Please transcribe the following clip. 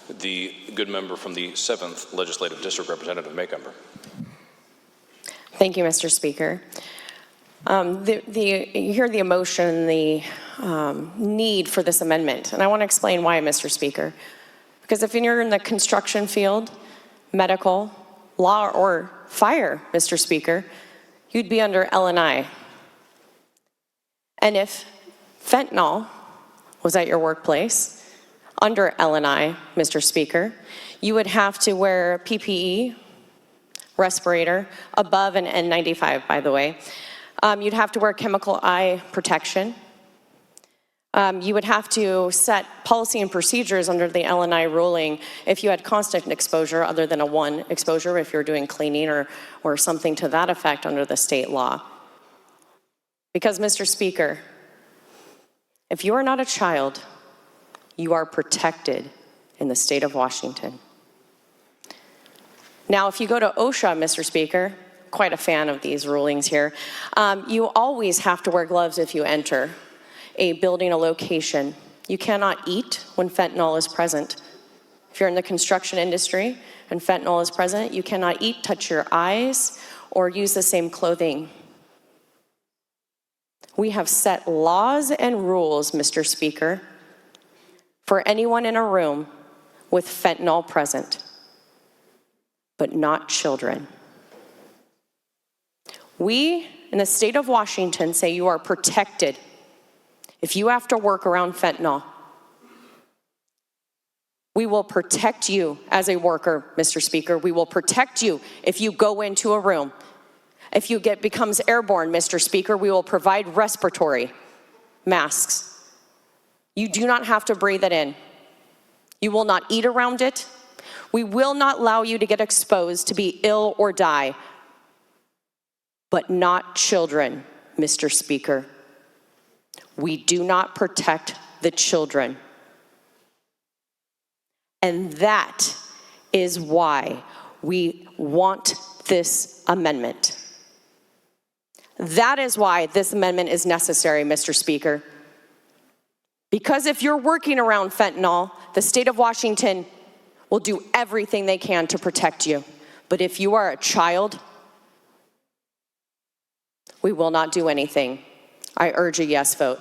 The good member from the 7th Legislative District, Representative Maycumber. Thank you, Mr. Speaker. You hear the emotion, the need for this amendment, and I want to explain why, Mr. Speaker. Because if you're in the construction field, medical, law, or fire, Mr. Speaker, you'd be under L&I. And if fentanyl was at your workplace, under L&I, Mr. Speaker, you would have to wear PPE, respirator, above an N95, by the way. You'd have to wear chemical eye protection. You would have to set policy and procedures under the L&I ruling if you had constant exposure other than a 1 exposure, if you're doing cleaning or something to that effect under the state law. Because, Mr. Speaker, if you are not a child, you are protected in the state of Washington. Now, if you go to OSHA, Mr. Speaker, quite a fan of these rulings here, you always have to wear gloves if you enter a building, a location. You cannot eat when fentanyl is present. If you're in the construction industry and fentanyl is present, you cannot eat, touch your eyes, or use the same clothing. We have set laws and rules, Mr. Speaker, for anyone in a room with fentanyl present, but not children. We, in the state of Washington, say you are protected if you have to work around fentanyl. We will protect you as a worker, Mr. Speaker. We will protect you if you go into a room. If you becomes airborne, Mr. Speaker, we will provide respiratory masks. You do not have to breathe it in. You will not eat around it. We will not allow you to get exposed to be ill or die. But not children, Mr. Speaker. We do not protect the children. And that is why we want this amendment. That is why this amendment is necessary, Mr. Speaker. Because if you're working around fentanyl, the state of Washington will do everything they can to protect you. But if you are a child, we will not do anything. I urge a yes vote.